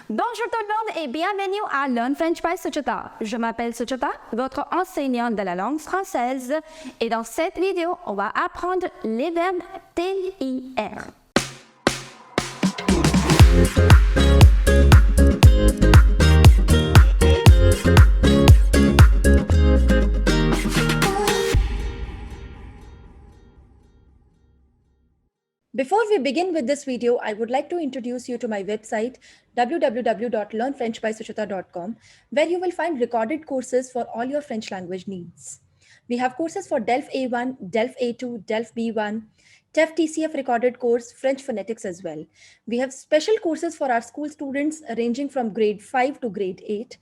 Bonjour tout le monde et bienvenue à Learn French by Suchita. Je m'appelle Suchita, votre enseignante de la langue française, et dans cette vidéo, on va apprendre les verbes TEF. Before we begin with this video, I would like to introduce you to my website www.learnfrenchbysuchita.com, where you will find recorded courses for all your French language needs. We have courses for DELF A1, DELF A2, DELF B1, TEF TCF recorded course, French phonetics as well. We have special courses for our school students ranging from grade 5 to grade 8.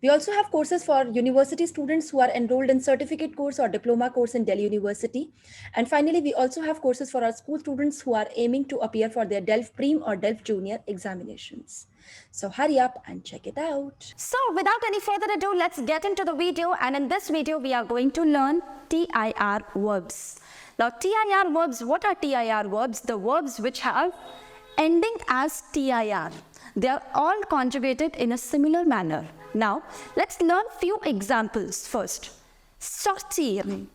We also have courses for university students who are enrolled in certificate course or diploma course in Delhi University. And finally, we also have courses for our school students who are aiming to appear for their DELF Prem or DELF Junior examinations. So hurry up and check it out. So without any further ado, let's get into the video. And in this video, we are going to learn TIR verbs. Now, TIR verbs, what are TIR verbs? The verbs which have ending as TIR. They are all conjugated in a similar manner. Now, let's learn few examples first. Sortir.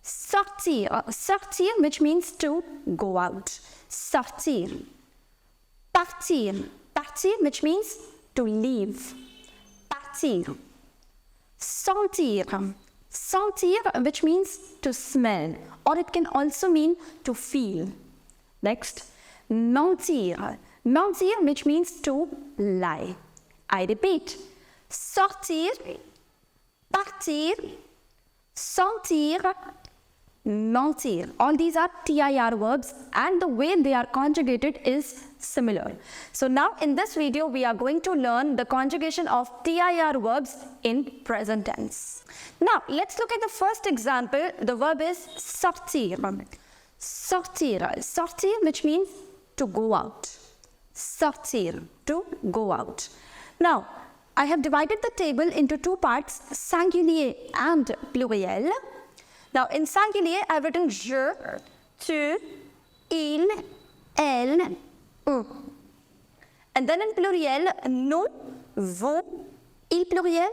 Sortir. Sortir, which means to go out. Sortir. Partir. Partir, which means to leave. Partir. Sentir. Sentir, which means to smell, or it can also mean to feel. Next, mentir. Mentir, which means to lie. I repeat. Sortir, partir, sentir, mentir. All these are TIR verbs and the way they are conjugated is similar. So now in this video, we are going to learn the conjugation of TIR verbs in present tense. Now let's look at the first example. The verb is sortir. Sortir. Sortir, which means to go out. Sortir, to go out. Now, I have divided the table into two parts, singulier and pluriel. Now, in singulier, I have written je, tu, il, elle, eux. And then in pluriel, nous, vous, il pluriel,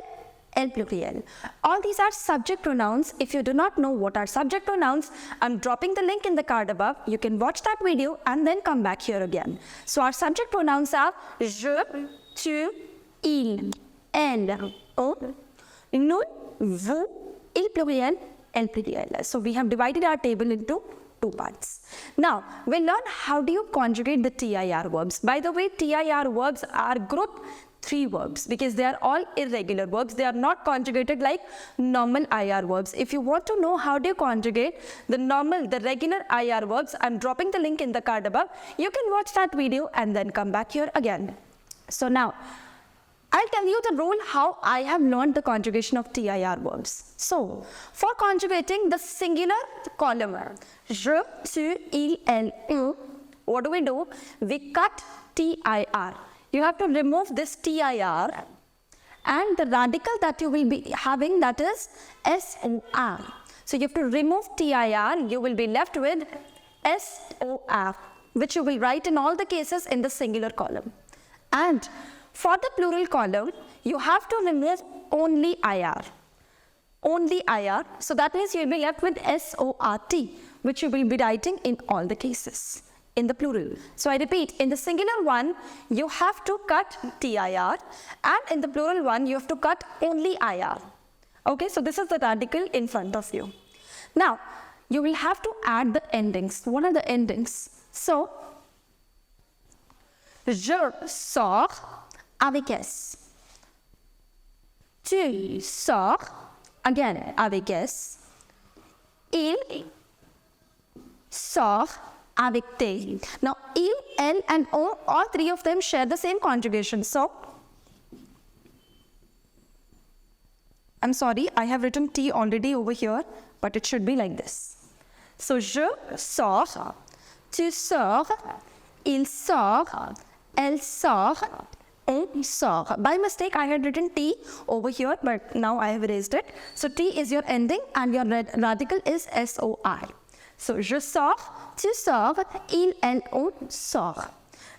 elle pluriel. All these are subject pronouns. If you do not know what are subject pronouns, I'm dropping the link in the card above. You can watch that video and then come back here again. So our subject pronouns are je, tu, il, elle, eux, nous, vous, il pluriel, elle pluriel. So we have divided our table into two parts. Now we'll learn how do you conjugate the TIR verbs. By the way, TIR verbs are grouped 3 verbs because they are all irregular verbs. They are not conjugated like normal IR verbs. If you want to know how do you conjugate the regular IR verbs, I'm dropping the link in the card above. You can watch that video and then come back here again. So now, I'll tell you the rule how I have learned the conjugation of TIR verbs. So, for conjugating the singular column, je, tu, il, elle, eux, what do? We cut TIR. You have to remove this TIR and the radical that you will be having, that is SOR. So, you have to remove TIR, you will be left with SOR, which you will write in all the cases in the singular column. And for the plural column, you have to remove only IR. Only IR. So that means you will be left with SORT, which you will be writing in all the cases in the plural. So I repeat, in the singular one, you have to cut TIR, and in the plural one, you have to cut only IR. Okay, so this is the radical in front of you. Now, you will have to add the endings. What are the endings? So, je sors avec S. Tu sors, again, avec S. Il sort avec T. Now, il, elle, and on, all 3 of them share the same conjugation. So, I'm sorry, I have written T already over here, but it should be like this. So, je sors, tu sors, il sort, elle sort, on sort. By mistake, I had written T over here, but now I have erased it. So, T is your ending and your radical is SOR. So, je sors, tu sors, il, elle, on sort.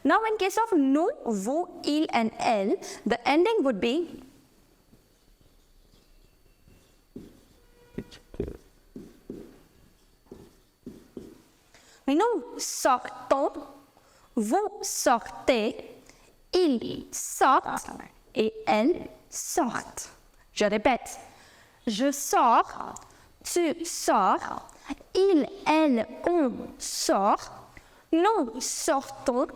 Now in case of nous, vous, il and elle, the ending would be nous sortons, vous sortez, ils sortent et elles sortent. Je répète, je sors, tu sors, il, elle, on sort, nous sortons,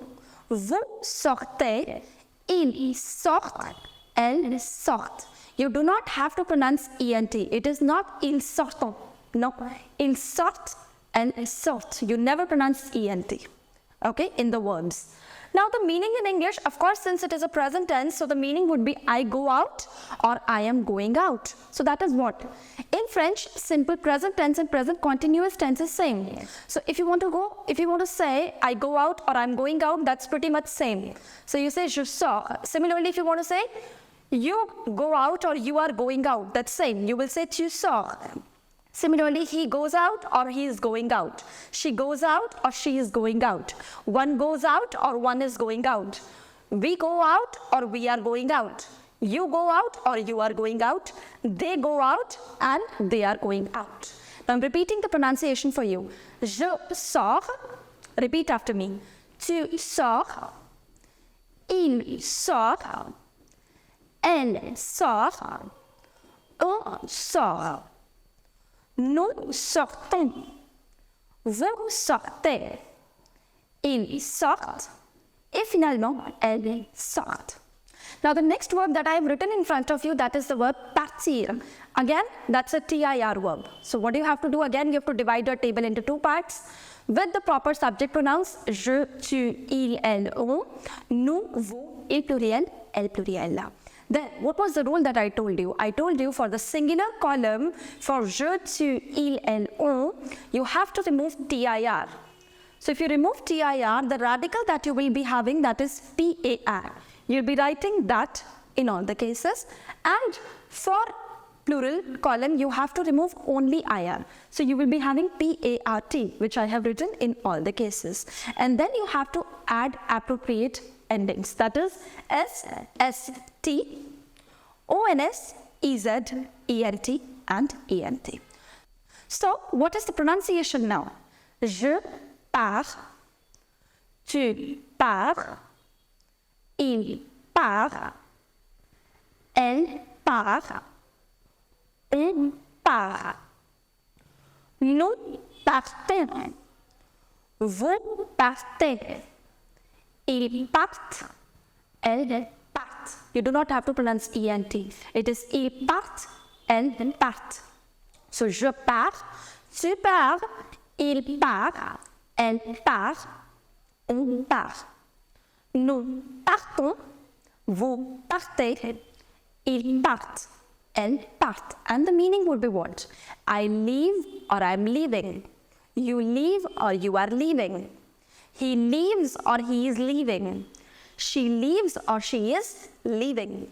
vous sortez, ils sortent, elles sortent. You do not have to pronounce ENT. It is not ils sortent. No, ils sortent and sortent. You never pronounce ENT, okay, in the verbs. Now the meaning in English, of course, since it is a present tense, so the meaning would be I go out or I am going out. So that is what? In French, simple present tense and present continuous tense is same. So if you want to say I go out or I'm going out, that's pretty much same. So you say je sors. Similarly, if you want to say you go out or you are going out, that's same. You will say tu sors. Similarly, he goes out or he is going out. She goes out or she is going out. One goes out or one is going out. We go out or we are going out. You go out or you are going out. They go out and they are going out. Now I'm repeating the pronunciation for you. Je sors. Repeat after me. Tu sors. Il sort. Elle sort. On sort. Nous sortons, vous sortez, ils sortent, et finalement, elles sortent. Now the next verb that I have written in front of you, that is the verb partir. Again, that's a TIR verb. So what do you have to do? Again, you have to divide your table into two parts with the proper subject pronouns, je, tu, il, elle, on, nous, vous, il pluriel, elle pluriel. Then, what was the rule that I told you? I told you for the singular column, for je, tu, il, elle, on, you have to remove TIR. So if you remove TIR, the radical that you will be having, that is PAR. You'll be writing that in all the cases. And for plural column, you have to remove only IR. So you will be having PART, which I have written in all the cases. And then you have to add appropriate endings, that is S, S, T, ONS, EZ, ENT and ENT. So what is the pronunciation now? Je pars, tu pars, il part, elle part, on part, nous partons, vous partez, ils partent, elles partent. You do not have to pronounce ENT. It is ils partent, elles partent. So je pars, tu pars, il part, elle part, on part. Nous partons, vous partez, ils partent, elles partent. And the meaning would be what? I leave or I'm leaving. You leave or you are leaving. He leaves or he is leaving. She leaves or she is leaving.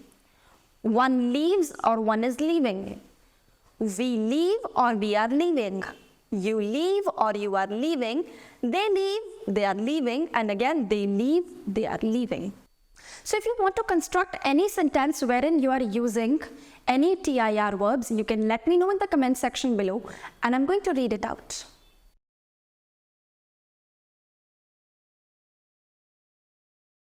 One leaves or one is leaving. We leave or we are leaving. You leave or you are leaving. They leave, they are leaving. And again, they leave, they are leaving. So if you want to construct any sentence wherein you are using any TIR verbs, you can let me know in the comment section below and I'm going to read it out.